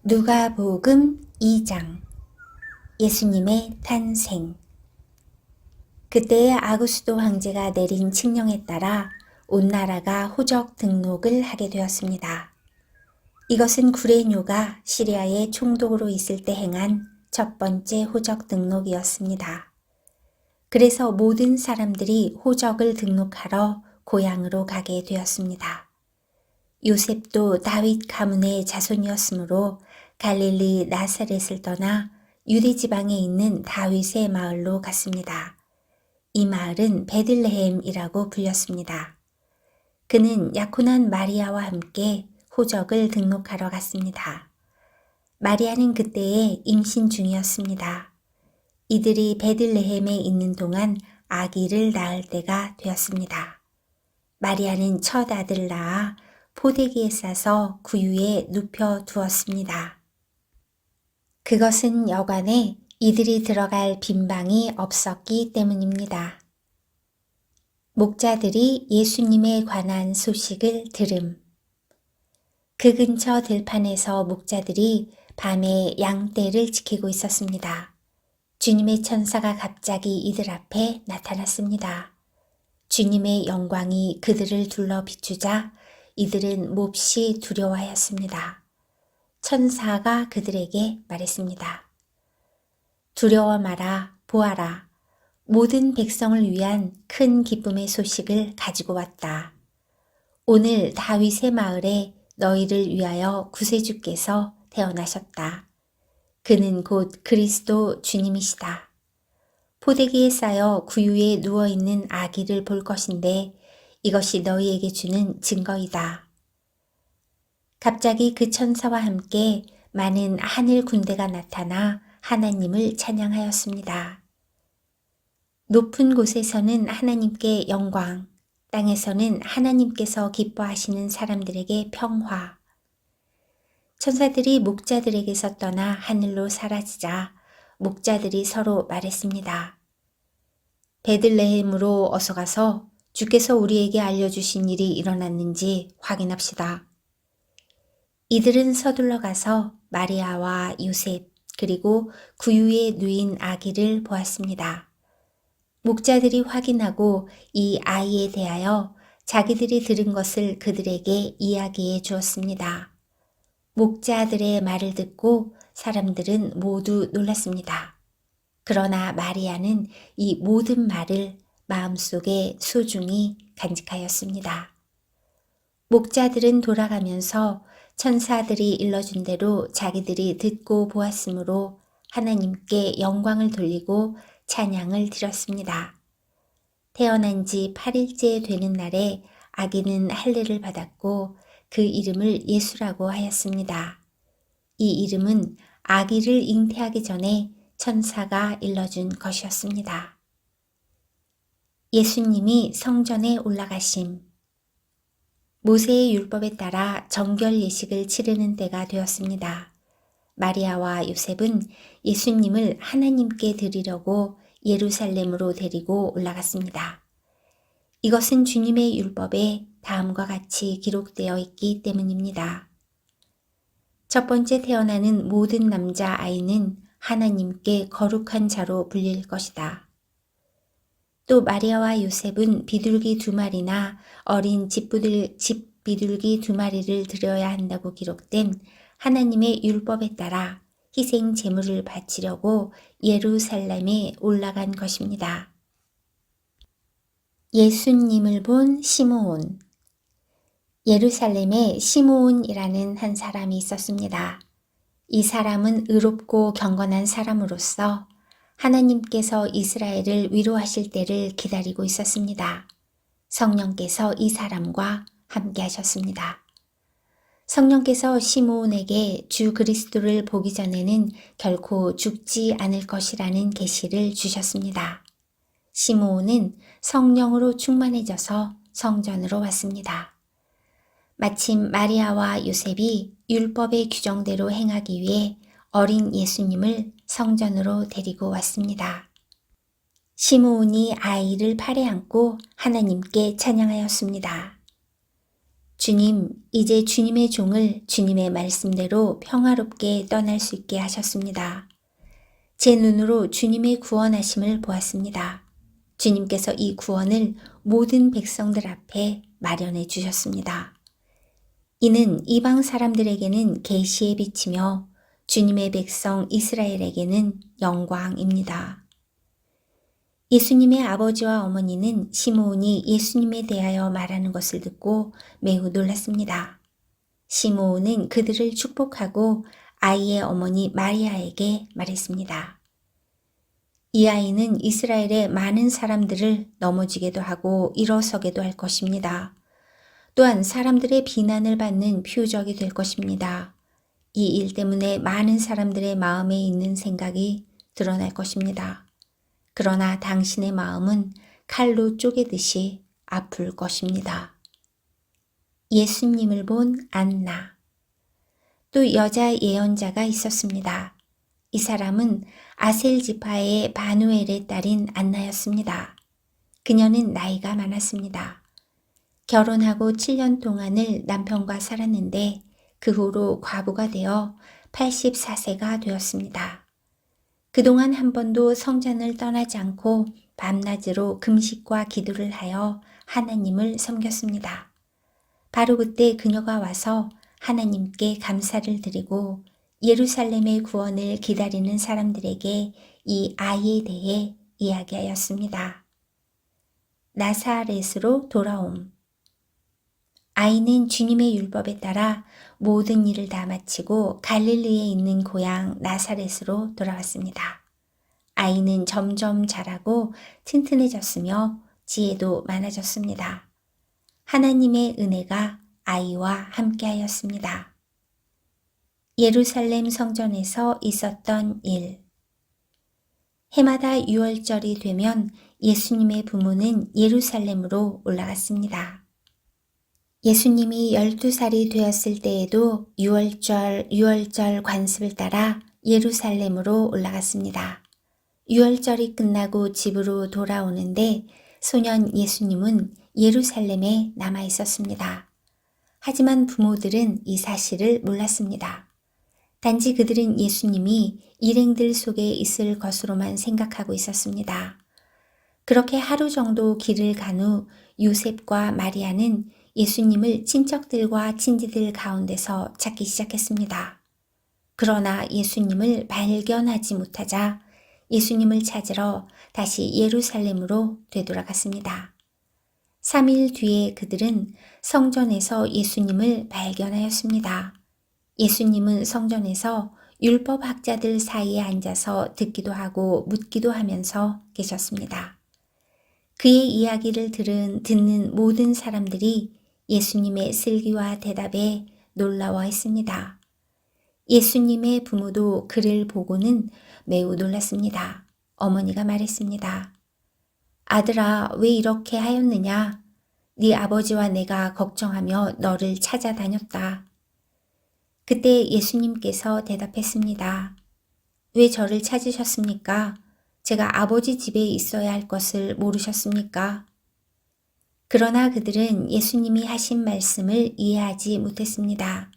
누가복음 2장 예수님의 탄생. 그때에 아구스도 황제가 내린 칙령에 따라 온 나라가 호적 등록을 하게 되었습니다. 이것은 구레뇨가 시리아의 총독으로 있을 때 행한 첫 번째 호적 등록이었습니다. 그래서 모든 사람들이 호적을 등록하러 고향으로 가게 되었습니다. 요셉도 다윗 가문의 자손이었으므로 갈릴리 나사렛을 떠나 유대 지방에 있는 다윗의 마을로 갔습니다. 이 마을은 베들레헴이라고 불렸습니다. 그는 약혼한 마리아와 함께 호적을 등록하러 갔습니다. 마리아는 그때에 임신 중이었습니다. 이들이 베들레헴에 있는 동안 아기를 낳을 때가 되었습니다. 마리아는 첫 아들을 낳아 포대기에 싸서 구유에 눕혀 두었습니다. 그것은 여간에 이들이 들어갈 빈방이 없었기 때문입니다. 목자들이 예수님에 관한 소식을 들음. 그 근처 들판에서 목자들이 밤에 양떼를 지키고 있었습니다. 주님의 천사가 갑자기 이들 앞에 나타났습니다. 주님의 영광이 그들을 둘러 비추자 이들은 몹시 두려워하였습니다. 천사가 그들에게 말했습니다. 두려워 마라, 보아라. 모든 백성을 위한 큰 기쁨의 소식을 가지고 왔다. 오늘 다윗의 마을에 너희를 위하여 구세주께서 태어나셨다. 그는 곧 그리스도 주님이시다. 포대기에 쌓여 구유에 누워있는 아기를 볼 것인데 이것이 너희에게 주는 증거이다. 갑자기 그 천사와 함께 많은 하늘 군대가 나타나 하나님을 찬양하였습니다. 높은 곳에서는 하나님께 영광, 땅에서는 하나님께서 기뻐하시는 사람들에게 평화. 천사들이 목자들에게서 떠나 하늘로 사라지자 목자들이 서로 말했습니다. 베들레헴으로 어서 가서 주께서 우리에게 알려주신 일이 일어났는지 확인합시다. 이들은 서둘러 가서 마리아와 요셉 그리고 구유에 누인 아기를 보았습니다. 목자들이 확인하고 이 아이에 대하여 자기들이 들은 것을 그들에게 이야기해 주었습니다. 목자들의 말을 듣고 사람들은 모두 놀랐습니다. 그러나 마리아는 이 모든 말을 마음속에 소중히 간직하였습니다. 목자들은 돌아가면서 천사들이 일러준 대로 자기들이 듣고 보았으므로 하나님께 영광을 돌리고 찬양을 드렸습니다. 태어난 지 8일째 되는 날에 아기는 할례를 받았고 그 이름을 예수라고 하였습니다. 이 이름은 아기를 잉태하기 전에 천사가 일러준 것이었습니다. 예수님이 성전에 올라가심. 모세의 율법에 따라 정결 예식을 치르는 때가 되었습니다. 마리아와 요셉은 예수님을 하나님께 드리려고 예루살렘으로 데리고 올라갔습니다. 이것은 주님의 율법에 다음과 같이 기록되어 있기 때문입니다. 첫 번째 태어나는 모든 남자 아이는 하나님께 거룩한 자로 불릴 것이다. 또 마리아와 요셉은 비둘기 2마리나 어린 집비둘기 2마리를 드려야 한다고 기록된 하나님의 율법에 따라 희생 제물을 바치려고 예루살렘에 올라간 것입니다. 예수님을 본 시므온. 예루살렘에 시므온이라는 한 사람이 있었습니다. 이 사람은 의롭고 경건한 사람으로서 하나님께서 이스라엘을 위로하실 때를 기다리고 있었습니다. 성령께서 이 사람과 함께 하셨습니다. 성령께서 시므온에게 주 그리스도를 보기 전에는 결코 죽지 않을 것이라는 계시를 주셨습니다. 시므온은 성령으로 충만해져서 성전으로 왔습니다. 마침 마리아와 요셉이 율법의 규정대로 행하기 위해 어린 예수님을 성전으로 데리고 왔습니다. 시므온이 아이를 팔에 안고 하나님께 찬양하였습니다. 주님, 이제 주님의 종을 주님의 말씀대로 평화롭게 떠날 수 있게 하셨습니다. 제 눈으로 주님의 구원하심을 보았습니다. 주님께서 이 구원을 모든 백성들 앞에 마련해 주셨습니다. 이는 이방 사람들에게는 계시의 빛이며 주님의 백성 이스라엘에게는 영광입니다. 예수님의 아버지와 어머니는 시므온이 예수님에 대하여 말하는 것을 듣고 매우 놀랐습니다. 시므온은 그들을 축복하고 아이의 어머니 마리아에게 말했습니다. 이 아이는 이스라엘의 많은 사람들을 넘어지게도 하고 일어서게도 할 것입니다. 또한 사람들의 비난을 받는 표적이 될 것입니다. 이 일 때문에 많은 사람들의 마음에 있는 생각이 드러날 것입니다. 그러나 당신의 마음은 칼로 쪼개듯이 아플 것입니다. 예수님을 본 안나. 또 여자 예언자가 있었습니다. 이 사람은 아셀 지파의 바누엘의 딸인 안나였습니다. 그녀는 나이가 많았습니다. 결혼하고 7년 동안을 남편과 살았는데 그 후로 과부가 되어 84세가 되었습니다. 그동안 한 번도 성전을 떠나지 않고 밤낮으로 금식과 기도를 하여 하나님을 섬겼습니다. 바로 그때 그녀가 와서 하나님께 감사를 드리고 예루살렘의 구원을 기다리는 사람들에게 이 아이에 대해 이야기하였습니다. 나사렛으로 돌아옴. 아이는 주님의 율법에 따라 모든 일을 다 마치고 갈릴리에 있는 고향 나사렛으로 돌아왔습니다. 아이는 점점 자라고 튼튼해졌으며 지혜도 많아졌습니다. 하나님의 은혜가 아이와 함께하였습니다. 예루살렘 성전에서 있었던 일. 해마다 유월절이 되면 예수님의 부모는 예루살렘으로 올라갔습니다. 예수님이 12살이 되었을 때에도 유월절 관습을 따라 예루살렘으로 올라갔습니다. 유월절이 끝나고 집으로 돌아오는데 소년 예수님은 예루살렘에 남아 있었습니다. 하지만 부모들은 이 사실을 몰랐습니다. 단지 그들은 예수님이 일행들 속에 있을 것으로만 생각하고 있었습니다. 그렇게 하루 정도 길을 간 후 요셉과 마리아는 예수님을 친척들과 친지들 가운데서 찾기 시작했습니다. 그러나 예수님을 발견하지 못하자 예수님을 찾으러 다시 예루살렘으로 되돌아갔습니다. 3일 뒤에 그들은 성전에서 예수님을 발견하였습니다. 예수님은 성전에서 율법학자들 사이에 앉아서 듣기도 하고 묻기도 하면서 계셨습니다. 그의 이야기를 듣는 모든 사람들이 예수님의 슬기와 대답에 놀라워했습니다. 예수님의 부모도 그를 보고는 매우 놀랐습니다. 어머니가 말했습니다. 아들아, 왜 이렇게 하였느냐? 네 아버지와 내가 걱정하며 너를 찾아다녔다. 그때 예수님께서 대답했습니다. 왜 저를 찾으셨습니까? 제가 아버지 집에 있어야 할 것을 모르셨습니까? 그러나 그들은 예수님이 하신 말씀을 이해하지 못했습니다.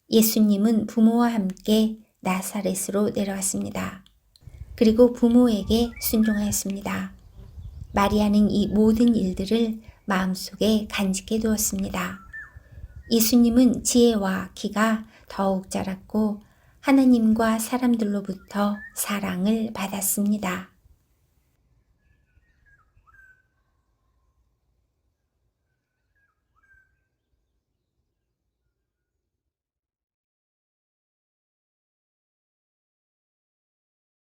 예수님은 부모와 함께 나사렛으로 내려왔습니다. 그리고 부모에게 순종하였습니다. 마리아는 이 모든 일들을 마음속에 간직해 두었습니다. 예수님은 지혜와 키가 더욱 자랐고 하나님과 사람들로부터 사랑을 받았습니다.